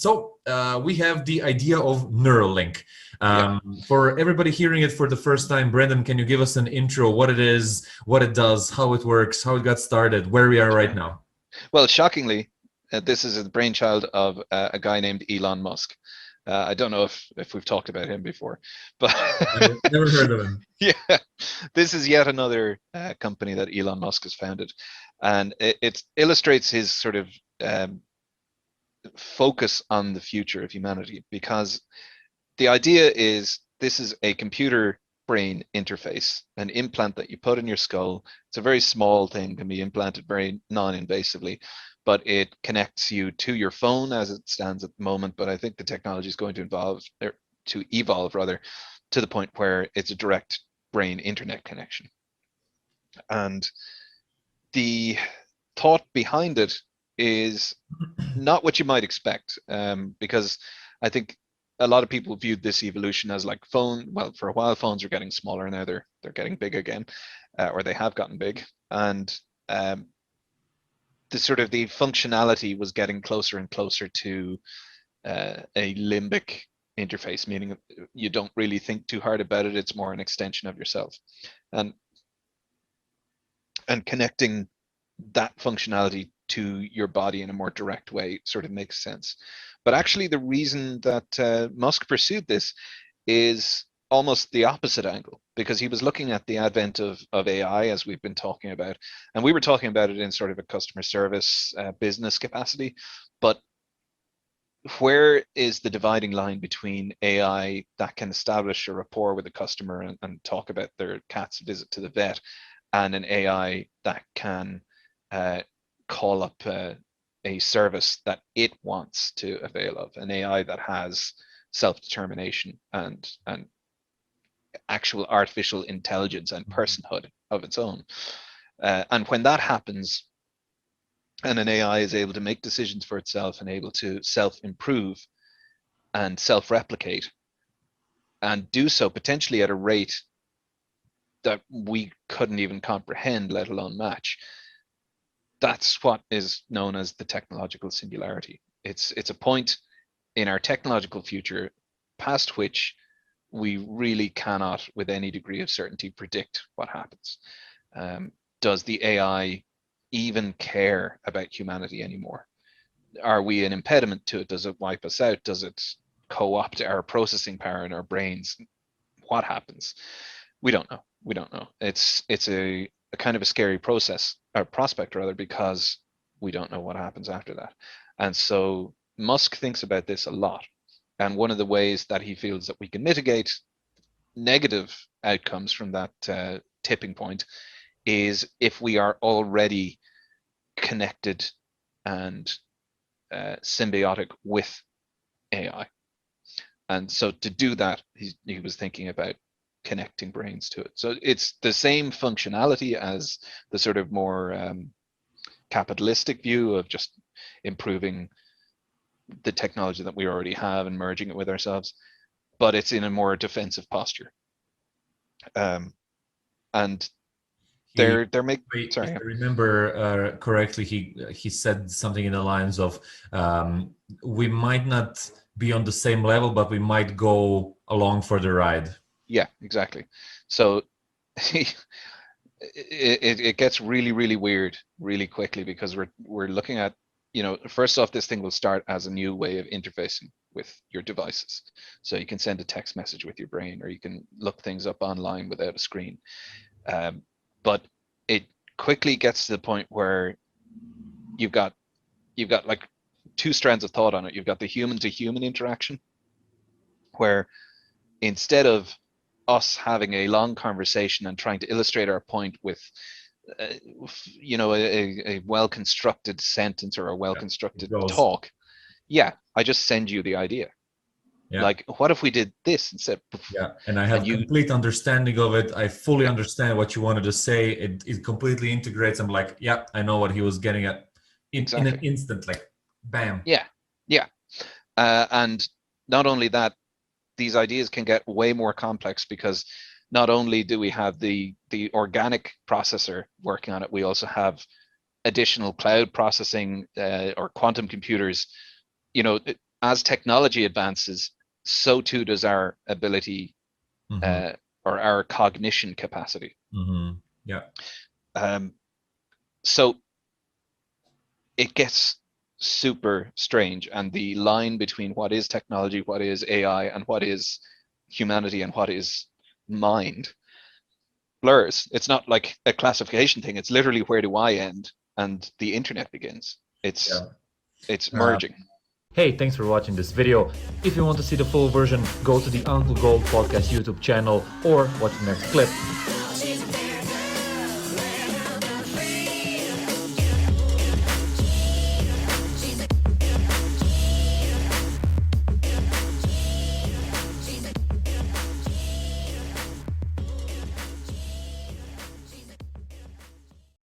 We have the idea of Neuralink. Yeah. For everybody hearing it for the first time, Brendan, can you give us an intro, what it is, what it does, how it works, how it got started, where we are right now? Well, shockingly, this is the brainchild of a guy named Elon Musk. I don't know if we've talked about him before, but never heard of him. Yeah, this is yet another company that Elon Musk has founded, and it illustrates his sort of focus on the future of humanity, because the idea is this is a computer brain interface, an implant that you put in your skull. It's a very small thing, can be implanted very non-invasively, but it connects you to your phone as it stands at the moment. But I think the technology is going to evolve rather, to the point where it's a direct brain internet connection. And the thought behind it is not what you might expect, because I think a lot of people viewed this evolution as like well, for a while phones are getting smaller, now they're getting big again, or they have gotten big, and the sort of the functionality was getting closer and closer to a limbic interface, meaning you don't really think too hard about it. It's more an extension of yourself, and connecting that functionality to your body in a more direct way sort of makes sense. But actually, the reason that Musk pursued this is almost the opposite angle, because he was looking at the advent of AI, as we've been talking about, and we were talking about it in sort of a customer service business capacity. But where is the dividing line between AI that can establish a rapport with the customer and talk about their cat's visit to the vet, and an AI that can call up a service that it wants to avail of, an AI that has self-determination and actual artificial intelligence and personhood of its own. And when that happens, and an AI is able to make decisions for itself and able to self-improve and self-replicate, and do so potentially at a rate that we couldn't even comprehend, let alone match, that's what is known as the technological singularity. It's a point in our technological future past which we really cannot, with any degree of certainty, predict what happens. Does the AI even care about humanity anymore? Are we an impediment to it? Does it wipe us out? Does it co-opt our processing power in our brains? What happens? We don't know. We don't know. It's a kind of a scary prospect rather, because we don't know what happens after that. And so Musk thinks about this a lot. And one of the ways that he feels that we can mitigate negative outcomes from that tipping point is if we are already connected and symbiotic with AI. And so to do that, he was thinking about connecting brains to it. So it's the same functionality as the sort of more capitalistic view of just improving the technology that we already have and merging it with ourselves, but it's in a more defensive posture. And they're making. Sorry, if I remember correctly, he said something in the lines of, "We might not be on the same level, but we might go along for the ride." Yeah, exactly. So it gets really, really weird really quickly, because we're looking at, first off, this thing will start as a new way of interfacing with your devices. So you can send a text message with your brain, or you can look things up online without a screen. But it quickly gets to the point where you've got like two strands of thought on it. You've got the human to human interaction, where instead of us having a long conversation and trying to illustrate our point with a well-constructed sentence or a well-constructed talk, I just send you the idea. Like, what if we did this instead? And I have complete understanding of it. I fully understand what you wanted to say. It completely integrates. I'm like, I know what he was getting at in an instant, like bam. And not only that, these ideas can get way more complex, because not only do we have the organic processor working on it, we also have additional cloud processing or quantum computers. as technology advances, so too does our ability or our cognition capacity. Yeah. So it gets super strange, and the line between what is technology, what is AI, and what is humanity, and what is mind blurs. It's not like a classification thing. It's literally, where do I end and the internet begins? It's merging. Hey, thanks for watching this video. If you want to see the full version, go to the Uncle Gold Podcast YouTube channel or watch the next clip.